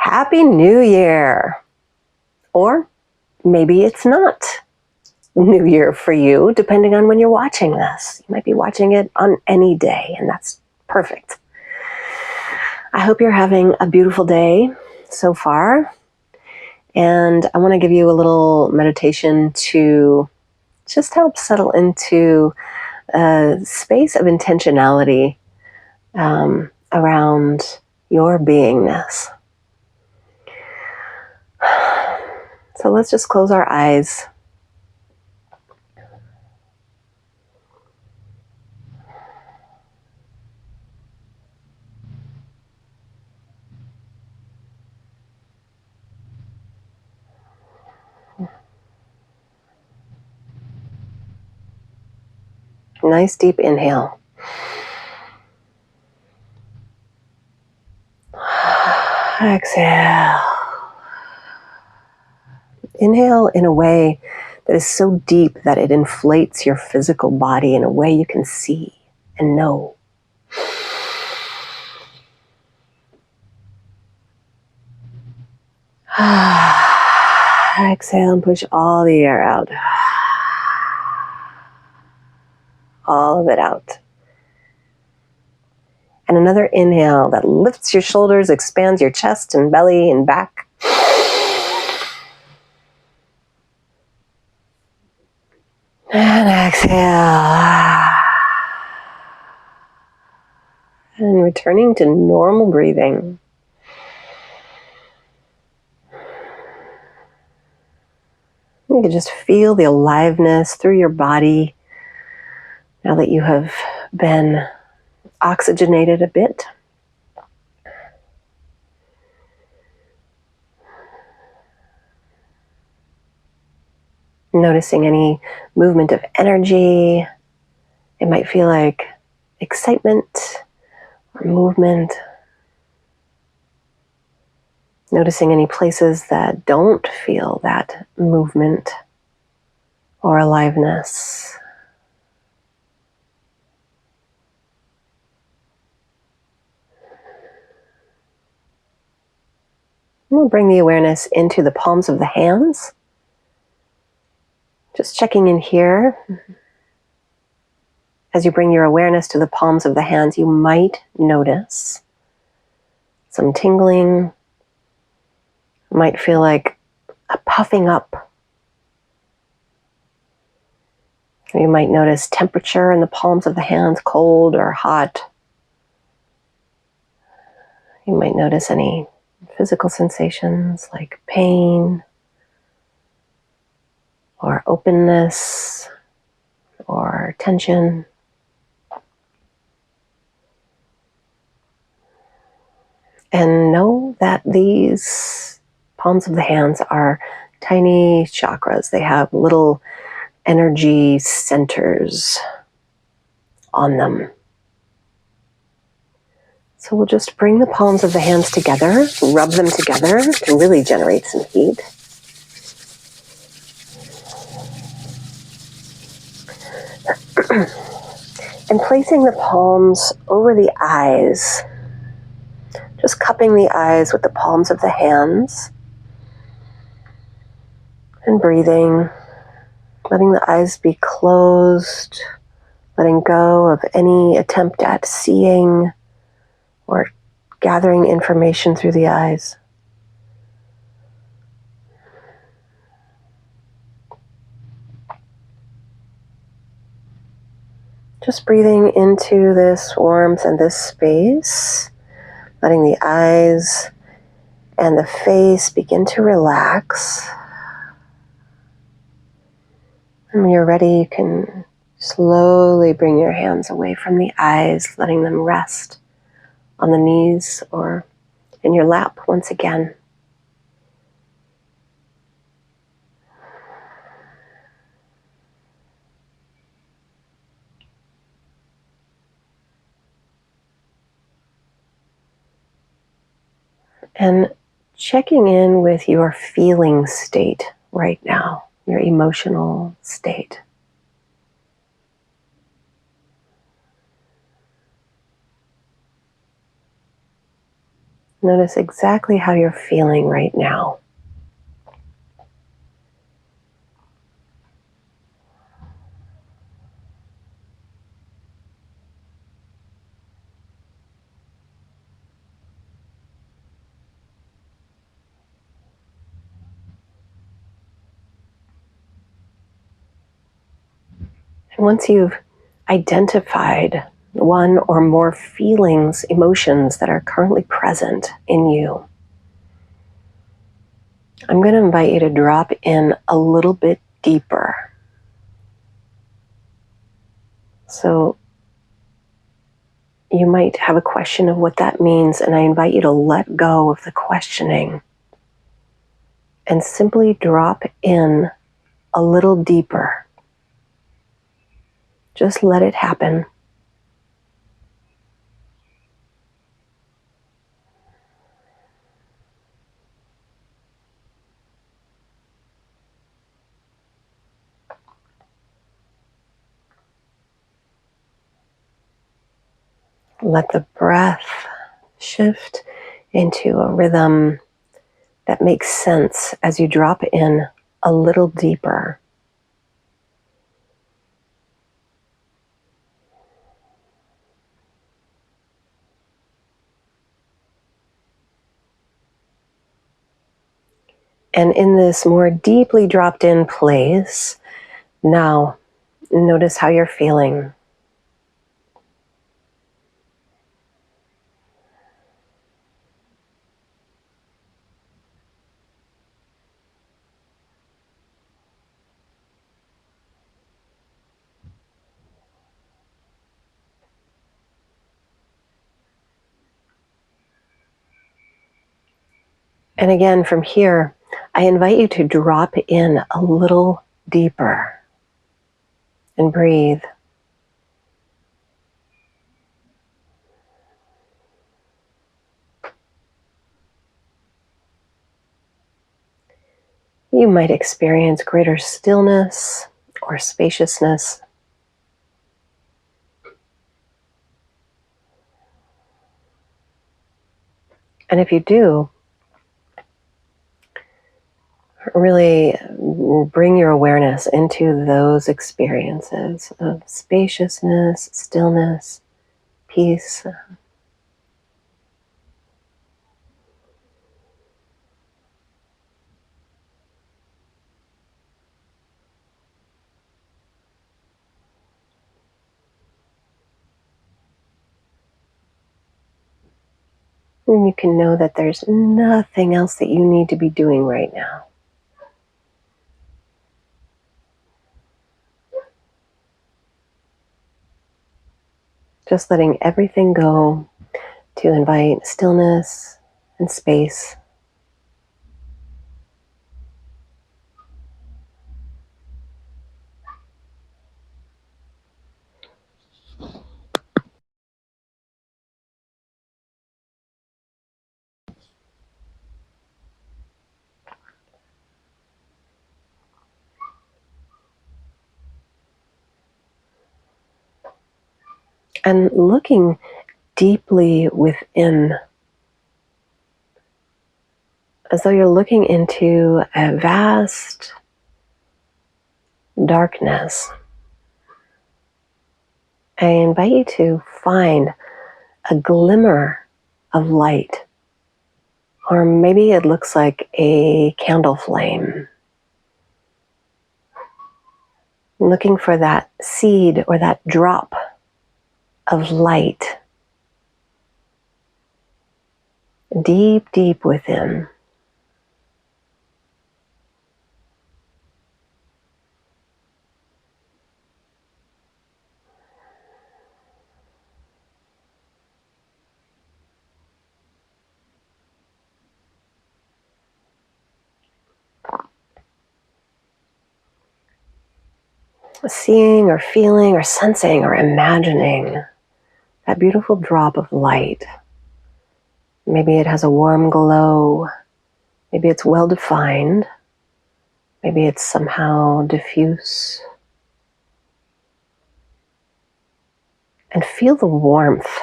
Happy New Year! Or maybe it's not New Year for you, depending on when you're watching this. You might be watching it on any day, and that's perfect. I hope you're having a beautiful day so far. And I want to give you a little meditation to just help settle into a space of intentionality around your beingness. So let's just close our eyes. Nice deep inhale. Exhale. Inhale in a way that is so deep that it inflates your physical body in a way you can see and know. Exhale and push all the air out. All of it out. And another inhale that lifts your shoulders, expands your chest and belly and back. And exhale. And returning to normal breathing. You can just feel the aliveness through your body now that you have been oxygenated a bit. Noticing any movement of energy. It might feel like excitement or movement. Noticing any places that don't feel that movement or aliveness. We'll bring the awareness into the palms of the hands. Just checking in here. As you bring your awareness to the palms of the hands, you might notice some tingling. You might feel like a puffing up. You might notice temperature in the palms of the hands, cold or hot. You might notice any physical sensations like pain or openness or tension. And know that these palms of the hands are tiny chakras. They have little energy centers on them. So we'll just bring the palms of the hands together, rub them together to really generate some heat. And placing the palms over the eyes, just cupping the eyes with the palms of the hands and breathing, letting the eyes be closed, letting go of any attempt at seeing or gathering information through the eyes. Just breathing into this warmth and this space, letting the eyes and the face begin to relax. And when you're ready, you can slowly bring your hands away from the eyes, letting them rest on the knees or in your lap once again. And checking in with your feeling state right now, your emotional state. Notice exactly how you're feeling right now. And once you've identified one or more feelings, emotions that are currently present in you, I'm going to invite you to drop in a little bit deeper. So you might have a question of what that means, and I invite you to let go of the questioning and simply drop in a little deeper. Just let it happen. Let the breath shift into a rhythm that makes sense as you drop in a little deeper. And in this more deeply dropped in place, now notice how you're feeling. And again, from here, I invite you to drop in a little deeper and breathe. You might experience greater stillness or spaciousness. And if you do, really bring your awareness into those experiences of spaciousness, stillness, peace. And you can know that there's nothing else that you need to be doing right now. Just letting everything go to invite stillness and space. And looking deeply within, as though you're looking into a vast darkness. I invite you to find a glimmer of light, or maybe it looks like a candle flame. Looking for that seed or that drop of light deep, deep within. Seeing or feeling or sensing or imagining that beautiful drop of light. Maybe it has a warm glow. Maybe it's well defined. Maybe it's somehow diffuse. And feel the warmth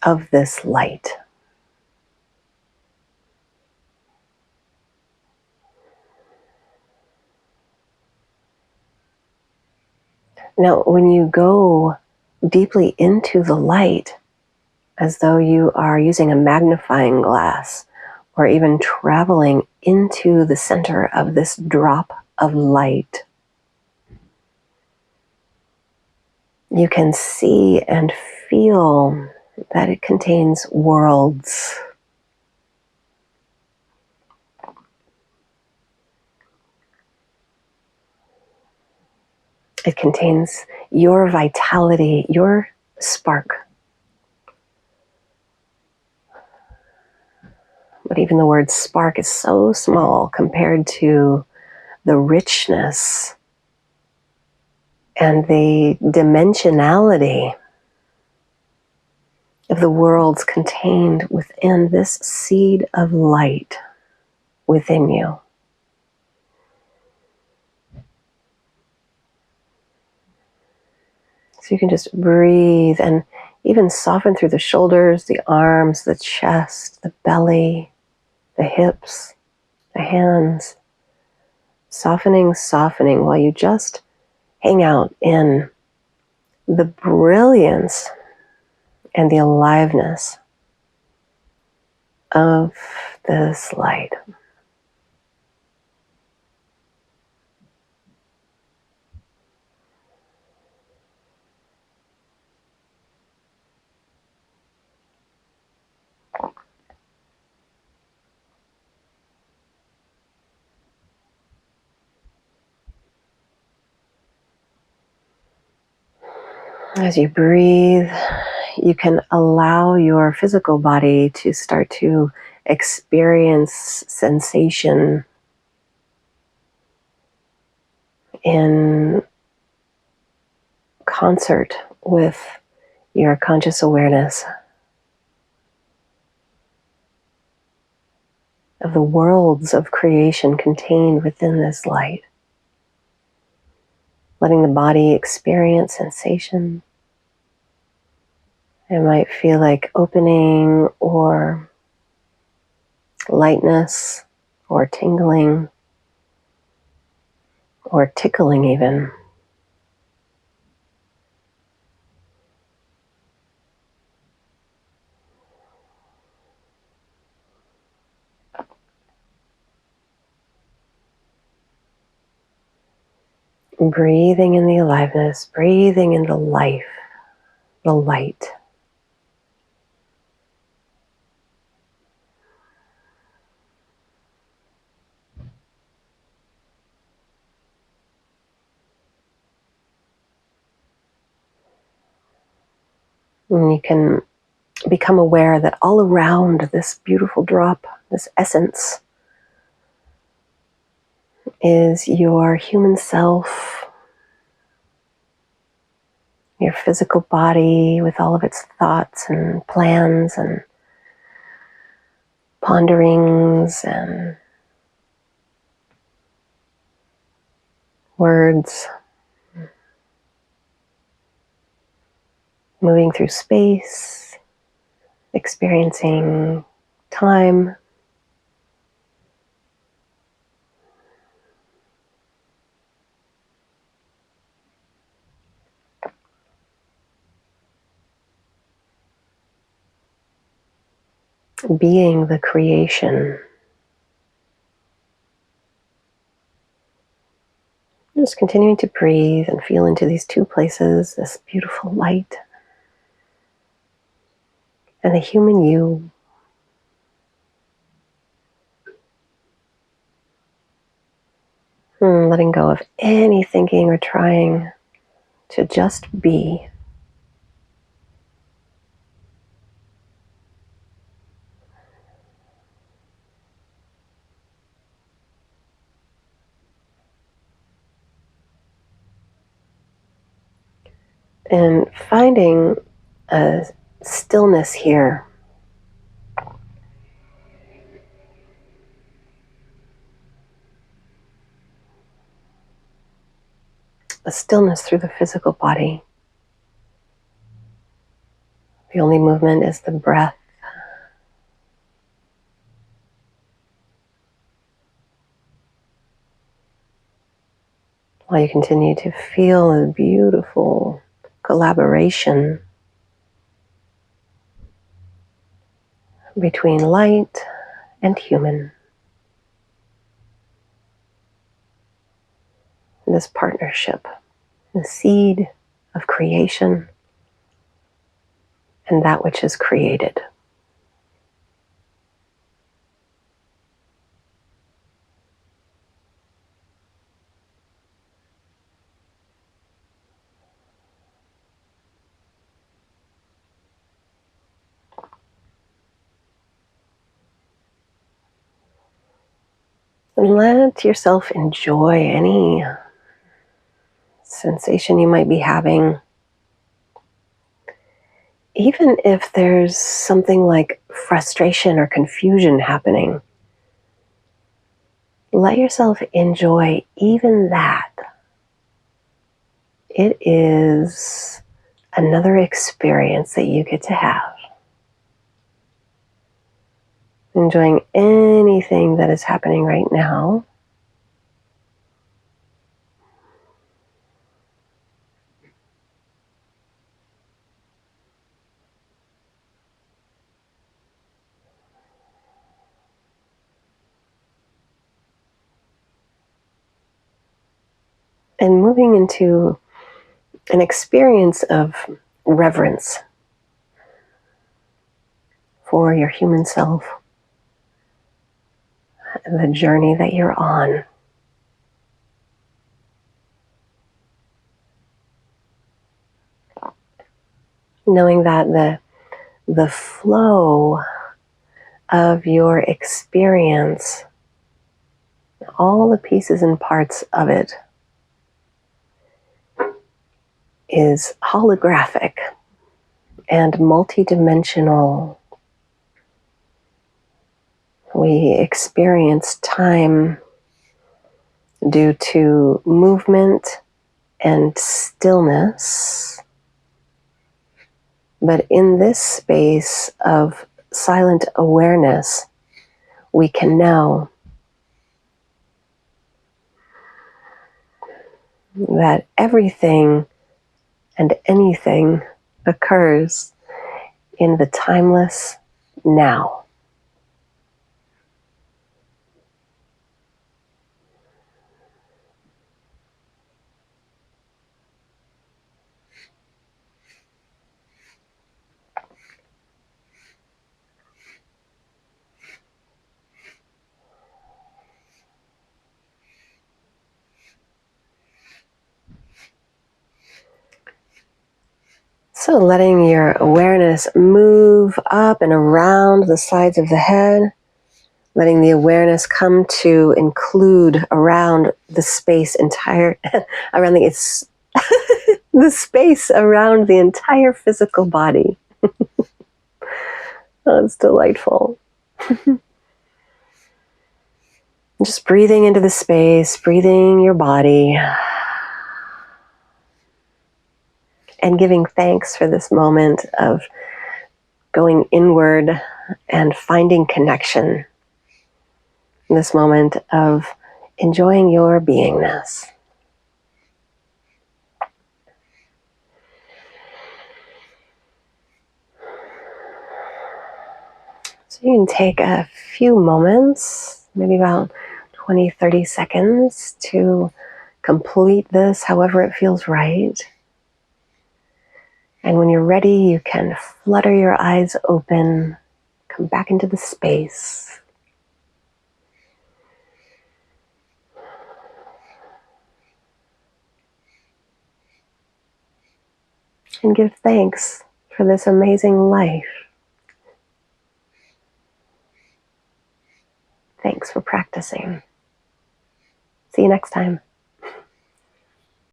of this light. Now, when you go deeply into the light, as though you are using a magnifying glass or even traveling into the center of this drop of light, you can see and feel that it contains worlds. It contains your vitality, your spark. But even the word spark is so small compared to the richness and the dimensionality of the worlds contained within this seed of light within you. So you can just breathe and even soften through the shoulders, the arms, the chest, the belly, the hips, the hands. Softening, softening while you just hang out in the brilliance and the aliveness of this light. As you breathe, you can allow your physical body to start to experience sensation in concert with your conscious awareness of the worlds of creation contained within this light. Letting the body experience sensation. It might feel like opening or lightness or tingling or tickling even. Breathing in the aliveness, breathing in the life, the light. And you can become aware that all around this beautiful drop, this essence, is your human self, your physical body with all of its thoughts and plans and ponderings and words, moving through space, experiencing time, being the creation. Just continuing to breathe and feel into these two places, this beautiful light and the human you. Letting go of any thinking or trying to just be. And finding a stillness here. A stillness through the physical body. The only movement is the breath. while you continue to feel a beautiful collaboration between light and human. This partnership, the seed of creation and that which is created. And let yourself enjoy any sensation you might be having. Even if there's something like frustration or confusion happening, let yourself enjoy even that. It is another experience that you get to have. Enjoying anything that is happening right now. And moving into an experience of reverence for your human self, the journey that you're on. Knowing that the flow of your experience, all the pieces and parts of it, is holographic and multidimensional. We experience time due to movement and stillness. But in this space of silent awareness, we can know that everything and anything occurs in the timeless now. So letting your awareness move up and around the sides of the head, letting the awareness come to include around the space around the space around the entire physical body. Oh, it's delightful. Just breathing into the space, breathing your body, and giving thanks for this moment of going inward and finding connection. This moment of enjoying your beingness. So you can take a few moments, maybe about 20, 30 seconds to complete this however it feels right. And when you're ready, you can flutter your eyes open, come back into the space. And give thanks for this amazing life. Thanks for practicing. See you next time.